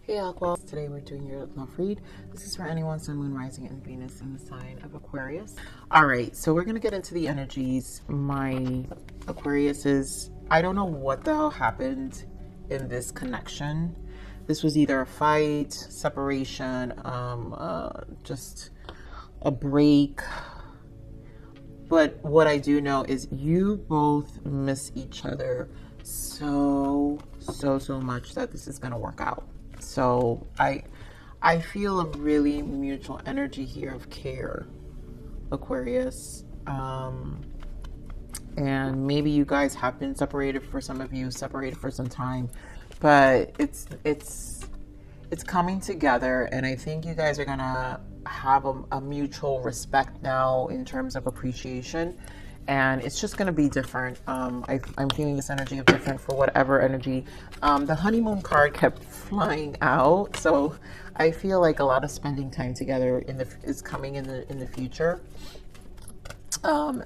Hey Aqua, today we're doing your love read. This is for anyone, Sun, Moon, Rising, and Venus in the sign of Aquarius. All right, so we're going to get into the energies. My Aquarius is, I don't know what the hell happened in this connection. This was either a fight, separation, just a break. But what I do know is you both miss each other so much that this is going to work out. So I feel a really mutual energy here of care, Aquarius. And maybe you guys have been separated, for some of you, separated for some time, but it's coming together, and I think you guys are gonna have a mutual respect now in terms of appreciation, and it's just going to be different. I'm feeling this energy of different for whatever energy. The honeymoon card kept flying out, so I feel like a lot of spending time together is coming in the future,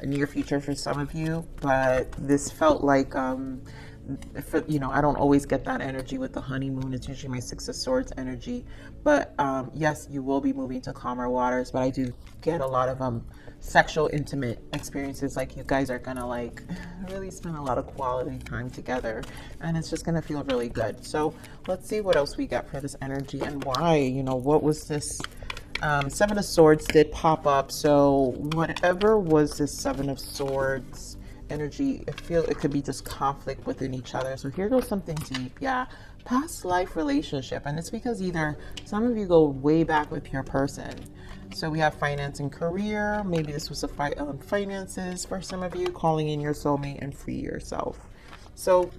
near future for some of you. But this felt like I don't always get that energy with the honeymoon. It's usually my Six of Swords energy. But yes, you will be moving to calmer waters, but I do get a lot of sexual intimate experiences. Like you guys are gonna like really spend a lot of quality time together, and it's just gonna feel really good. So let's see what else we got for this energy and why. What was this? Seven of Swords did pop up. So whatever was this Seven of Swords energy, I feel it could be just conflict within each other. So here goes something deep. Yeah, past life relationship, and it's because either some of you go way back with your person. So we have finance and career. Maybe this was a fight on finances for some of you, calling in your soulmate and free yourself. So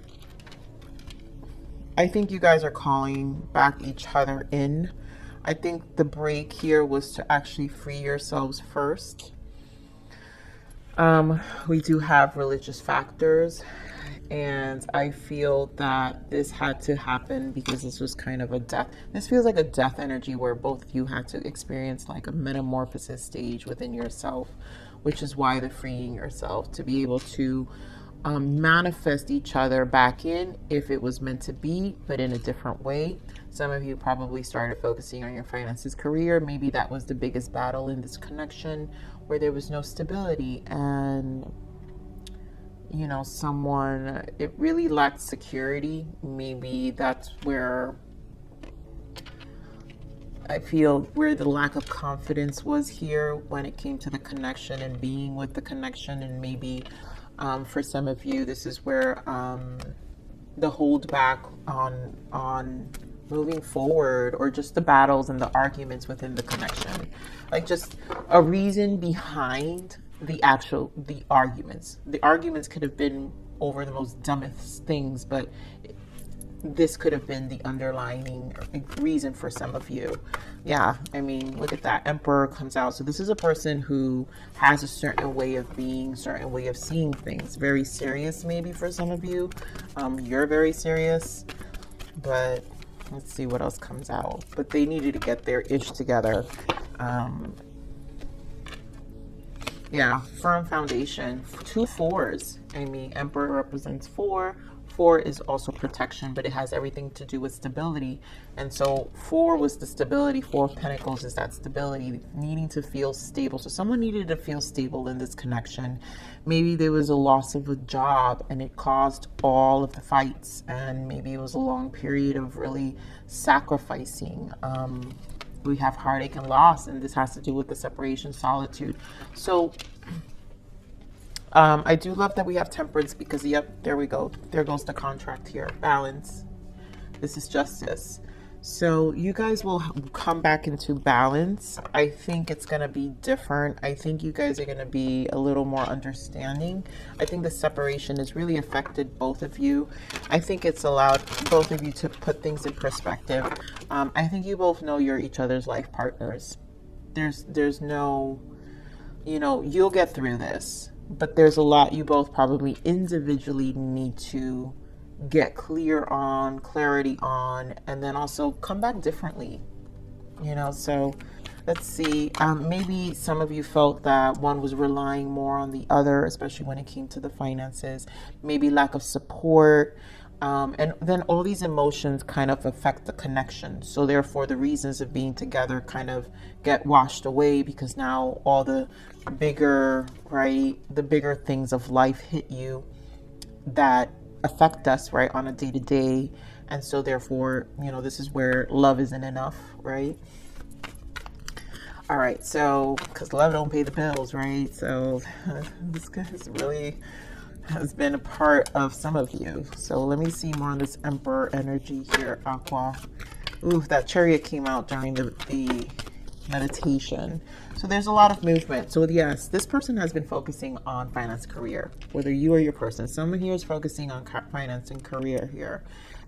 I think you guys are calling back each other in. I think the break here was to actually free yourselves first. We do have religious factors, and I feel that this had to happen because this was kind of a death. This feels like a death energy where both of you had to experience like a metamorphosis stage within yourself, which is why the freeing yourself to be able to manifest each other back in if it was meant to be, but in a different way. Some of you probably started focusing on your finances, career. Maybe that was the biggest battle in this connection, where there was no stability, and someone, it really lacked security. Maybe that's where I feel where the lack of confidence was here when it came to the connection and being with the connection. And maybe for some of you, this is where the hold back on moving forward, or just the battles and the arguments within the connection, like just a reason behind the arguments. The arguments could have been over the most dumbest things, but this could have been the underlying reason for some of you. Yeah, I mean, look at that. Emperor comes out. So this is a person who has a certain way of being, certain way of seeing things. Very serious, maybe for some of you. You're very serious, but let's see what else comes out. But they needed to get their ish together. Yeah, firm foundation. 2 4s. I mean, Emperor represents 4. 4 is also protection, but it has everything to do with stability. And so 4 was the stability. 4 of Pentacles is that stability, needing to feel stable. So someone needed to feel stable in this connection. Maybe there was a loss of a job and it caused all of the fights, and maybe it was a long period of really sacrificing. We have heartache and loss, and this has to do with the separation, solitude. So I do love that we have temperance, because yep, there we go. There goes the contract here. Balance. This is justice. So you guys will come back into balance. I think it's going to be different. I think you guys are going to be a little more understanding. I think the separation has really affected both of you. I think it's allowed both of you to put things in perspective. I think you both know you're each other's life partners. There's no, you'll get through this. But there's a lot you both probably individually need to get clarity on, and then also come back differently, so let's see. Maybe some of you felt that one was relying more on the other, especially when it came to the finances. Maybe lack of support. And then all these emotions kind of affect the connection. So therefore the reasons of being together kind of get washed away, because now all the bigger, right, the bigger things of life hit you that affect us, right, on a day-to-day. And so therefore, you know, this is where love isn't enough, right? All right, so because love don't pay the bills, right? So this guy's really has been a part of some of you. So let me see more on this Emperor energy here, Aqua. Ooh, that Chariot came out during the meditation. So there's a lot of movement. So yes, this person has been focusing on finance, career, whether you or your person. Someone here is focusing on finance and career here.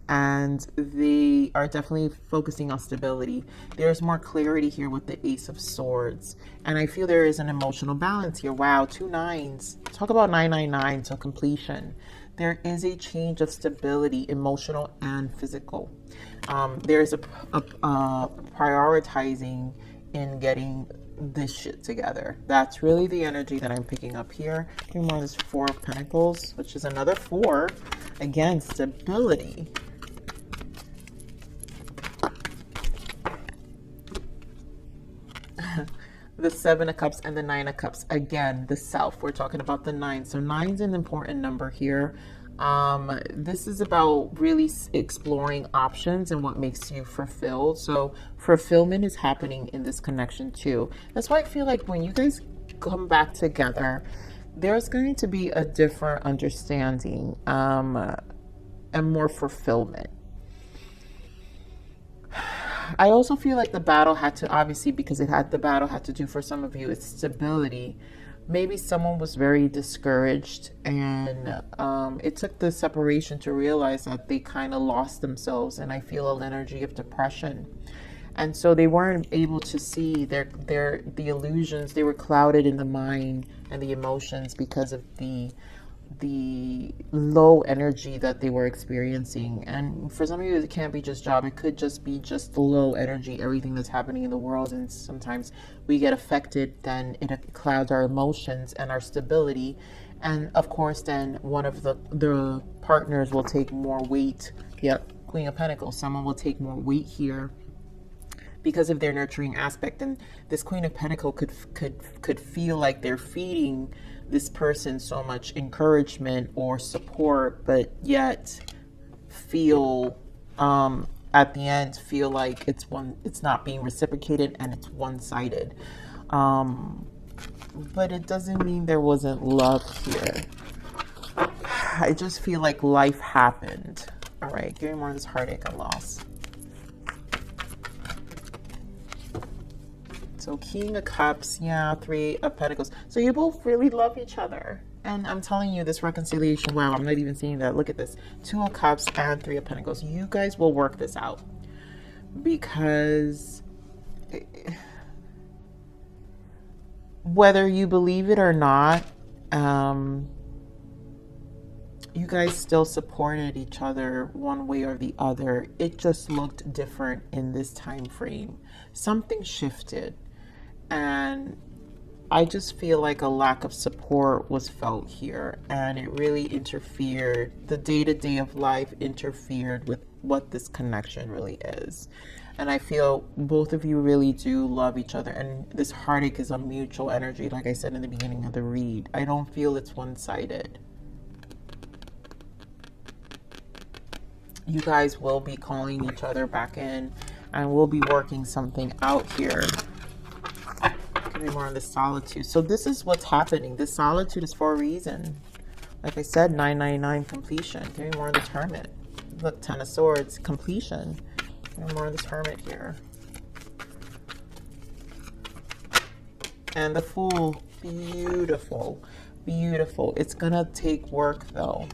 And they are definitely focusing on stability. There's more clarity here with the Ace of Swords. And I feel there is an emotional balance here. Wow, 2 nines. Talk about 999 till completion. There is a change of stability, emotional and physical. There's a prioritizing in getting this shit together. That's really the energy that I'm picking up here. Here more is 4 of Pentacles, which is another 4. Again, stability. The 7 of Cups and the 9 of Cups. Again, the self. We're talking about the 9. So 9's an important number here. This is about really exploring options and what makes you fulfilled. So fulfillment is happening in this connection too. That's why I feel like when you guys come back together, there's going to be a different understanding and more fulfillment. I also feel like the battle had to, obviously, because the battle had to do for some of you, it's stability. Maybe someone was very discouraged, and it took the separation to realize that they kind of lost themselves, and I feel an energy of depression. And so they weren't able to see the illusions. They were clouded in the mind and the emotions because of the low energy that they were experiencing. And for some of you, it can't be just job. It could just be just the low energy, everything that's happening in the world. And sometimes we get affected, then it clouds our emotions and our stability. And of course, then one of the partners will take more weight. Yep, Queen of Pentacles. Someone will take more weight here because of their nurturing aspect. And this Queen of Pentacles could feel like they're feeding this person so much encouragement or support, but yet feel at the end feel like it's not being reciprocated and it's one-sided. But it doesn't mean there wasn't love here. I just feel like life happened. All right, give me more of this heartache and loss. So King of Cups, yeah, 3 of Pentacles. So you both really love each other. And I'm telling you, this reconciliation, wow, I'm not even seeing that. Look at this. 2 of Cups and 3 of Pentacles. You guys will work this out. Because whether you believe it or not, you guys still supported each other one way or the other. It just looked different in this time frame. Something shifted. And I just feel like a lack of support was felt here, and it really interfered. The day-to-day of life interfered with what this connection really is. And I feel both of you really do love each other, and this heartache is a mutual energy, like I said in the beginning of the read. I don't feel it's one-sided. You guys will be calling each other back in, and we'll be working something out here. More on the solitude. So this is what's happening. This solitude is for a reason. Like I said, 999 completion. Give me more of this Hermit. Look, 10 of Swords, completion. Give me more of this Hermit here. And the Fool, beautiful, beautiful. It's gonna take work though.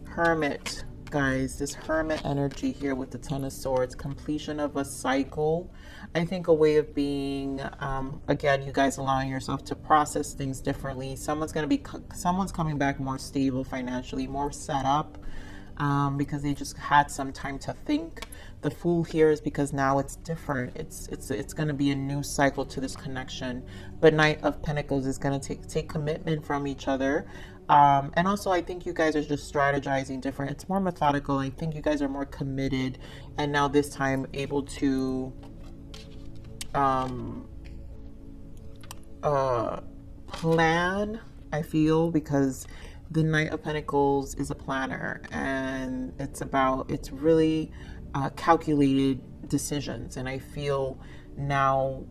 Hermit, guys, this Hermit energy here with the 10 of Swords, completion of a cycle. I think a way of being, again, you guys allowing yourself to process things differently. Someone's coming back more stable financially, more set up, because they just had some time to think. The Fool here is because now it's different. It's going to be a new cycle to this connection. But Knight of Pentacles is going to take commitment from each other. And also, I think you guys are just strategizing different. It's more methodical. I think you guys are more committed, and now this time able to um, plan, I feel, because the Knight of Pentacles is a planner, and it's really calculated decisions. And I feel now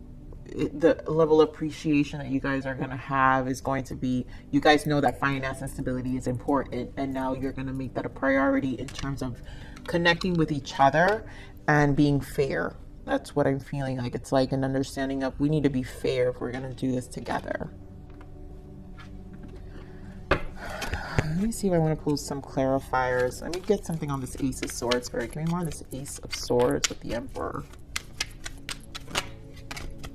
the level of appreciation that you guys are going to have is going to be, you guys know that finance and stability is important, and now you're going to make that a priority in terms of connecting with each other and being fair. That's what I'm feeling like. It's like an understanding of, we need to be fair if we're going to do this together. Let me see if I want to pull some clarifiers. Let me get something on this Ace of Swords. Give me more on this Ace of Swords with the Emperor.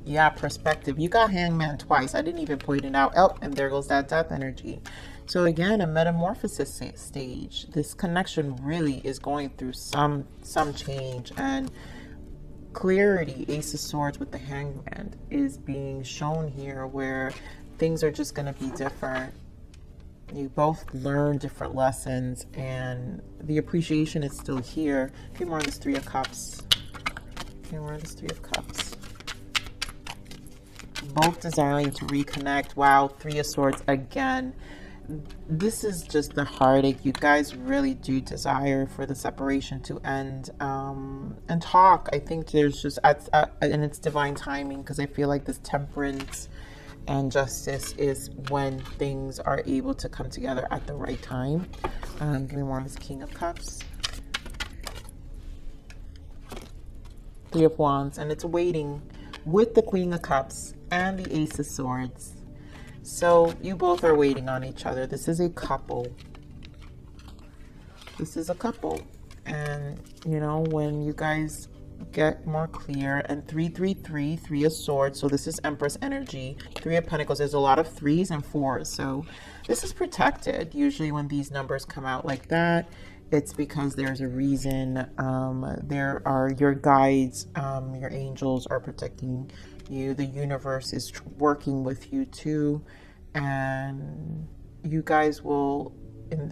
Yeah, perspective. You got Hangman twice. I didn't even point it out. Oh, and there goes that death energy. So again, a metamorphosis stage. This connection really is going through some change, and clarity. Ace of Swords with the Hangman is being shown here, where things are just going to be different. You both learn different lessons, and the appreciation is still here. Okay, more on this Three of Cups. Okay, more on this Three of Cups. Both desiring to reconnect. Wow, Three of Swords again. This is just the heartache. You guys really do desire for the separation to end, and talk. I think there's just, and it's divine timing, because I feel like this temperance and justice is when things are able to come together at the right time. Give me more on this King of Cups. Three of Wands, and it's waiting with the Queen of Cups and the Ace of Swords. So you both are waiting on each other. This is a couple. This is a couple. And, you know, when you guys get more clear, and 333, Three of Swords. So this is Empress energy. Three of Pentacles. There's a lot of threes and fours. So this is protected. Usually when these numbers come out like that, it's because there's a reason. There are your guides, your angels are protecting you. The universe is working with you too, and you guys will in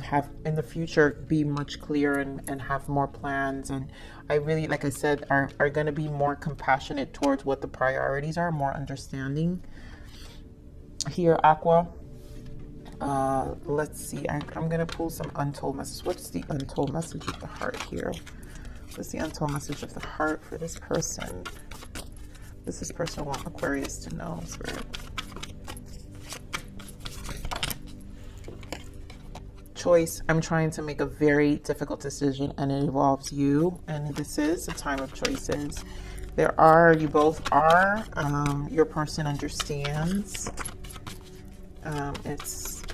the future be much clearer and have more plans. And I really, like I said, are going to be more compassionate towards what the priorities are, more understanding here, Aqua. Let's see, I'm gonna pull some untold messages. What's the untold message of the heart here? What's the untold message of the heart for this person? This person wants Aquarius to know, Spirit. Choice. I'm trying to make a very difficult decision, and it involves you, and this is a time of choices. You both are, your person understands.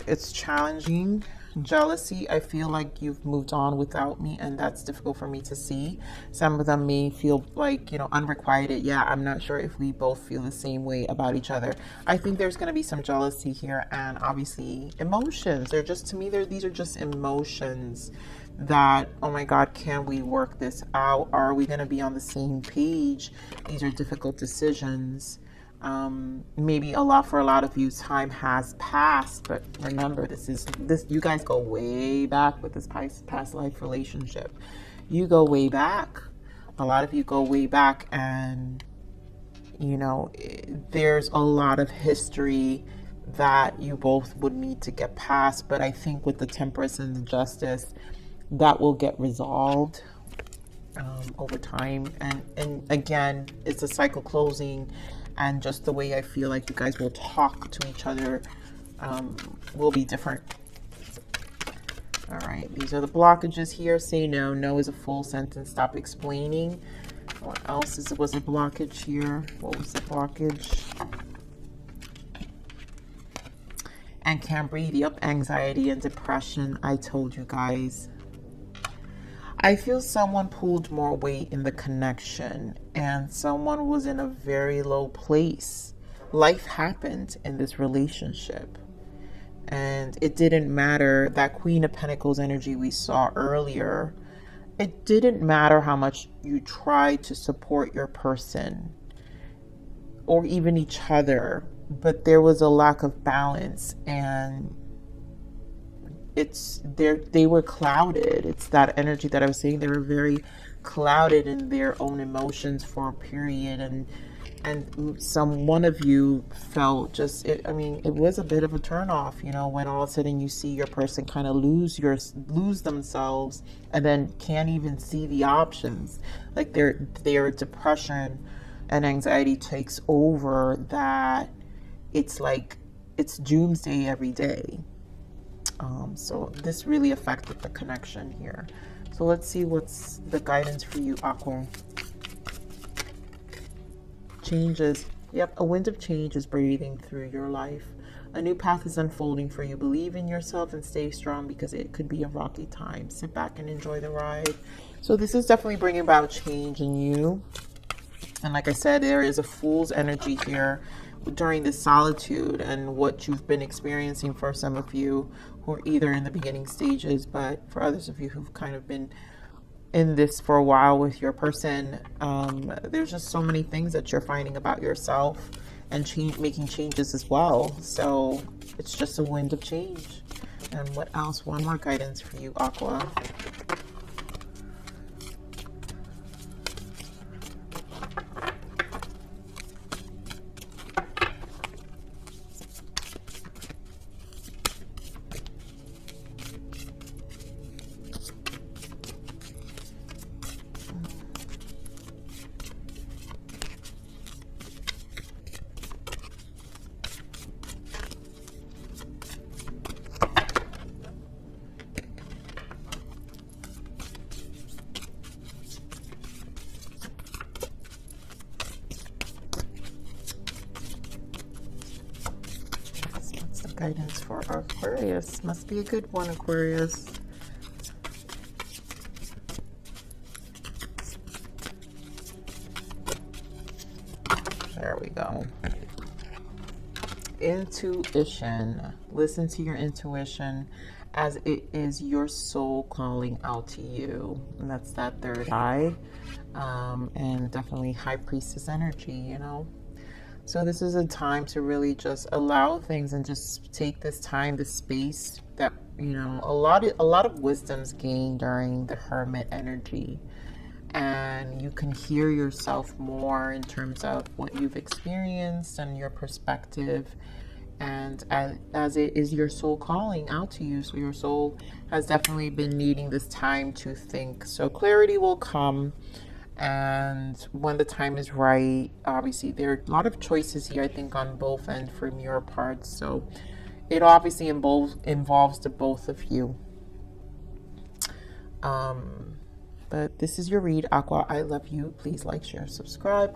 It's challenging. Jealousy, I feel like you've moved on without me, and that's difficult for me to see. Some of them may feel like, you know, unrequited. Yeah, I'm not sure if we both feel the same way about each other. I think there's going to be some jealousy here, and obviously emotions. They're just, to me, these are just emotions that, oh my God, can we work this out? Are we going to be on the same page? These are difficult decisions. Maybe for a lot of you, time has passed, but remember, you guys go way back with this past life relationship. You go way back. A lot of you go way back, and you know, there's a lot of history that you both would need to get past. But I think with the temperance and the justice, that will get resolved over time. And again, it's a cycle closing. And just the way I feel like you guys will talk to each other will be different. All right, these are the blockages here. Say no. No is a full sentence. Stop explaining. What else was a blockage here? What was the blockage? And can't breathe. Yep, anxiety and depression. I told you guys. I feel someone pulled more weight in the connection, and someone was in a very low place. Life happened in this relationship, and it didn't matter. That Queen of Pentacles energy we saw earlier, it didn't matter how much you tried to support your person or even each other, but there was a lack of balance, and they were clouded. It's that energy that I was saying. They were very clouded in their own emotions for a period, and one of you felt just it, I mean, it was a bit of a turn off, you know, when all of a sudden you see your person kind of lose themselves and then can't even see the options. Like their depression and anxiety takes over, that it's like it's doomsday every day. So this really affected the connection here. So let's see what's the guidance for you, Aqua. Changes. Yep, a wind of change is breathing through your life. A new path is unfolding for you. Believe in yourself and stay strong, because it could be a rocky time. Sit back and enjoy the ride. So this is definitely bringing about change in you. And like I said, there is a fool's energy here during this solitude and what you've been experiencing for some of you who are either in the beginning stages, but for others of you who've kind of been in this for a while with your person, there's just so many things that you're finding about yourself and making changes as well. So it's just a wind of change. And what else? One more guidance for you, Aqua. Guidance for Aquarius. Must be a good one, Aquarius. There we go. Intuition. Listen to your intuition, as it is your soul calling out to you. And that's that third eye. And definitely High Priestess energy, you know. So this is a time to really just allow things and just take this time, this space that, you know, a lot of wisdom's gained during the Hermit energy. And you can hear yourself more in terms of what you've experienced and your perspective. And as it is your soul calling out to you. So your soul has definitely been needing this time to think. So clarity will come. And when the time is right, obviously there are a lot of choices here, I think, on both ends from your part. So it obviously involves the both of you. But this is your read, Aqua. I love you. Please like, share, subscribe.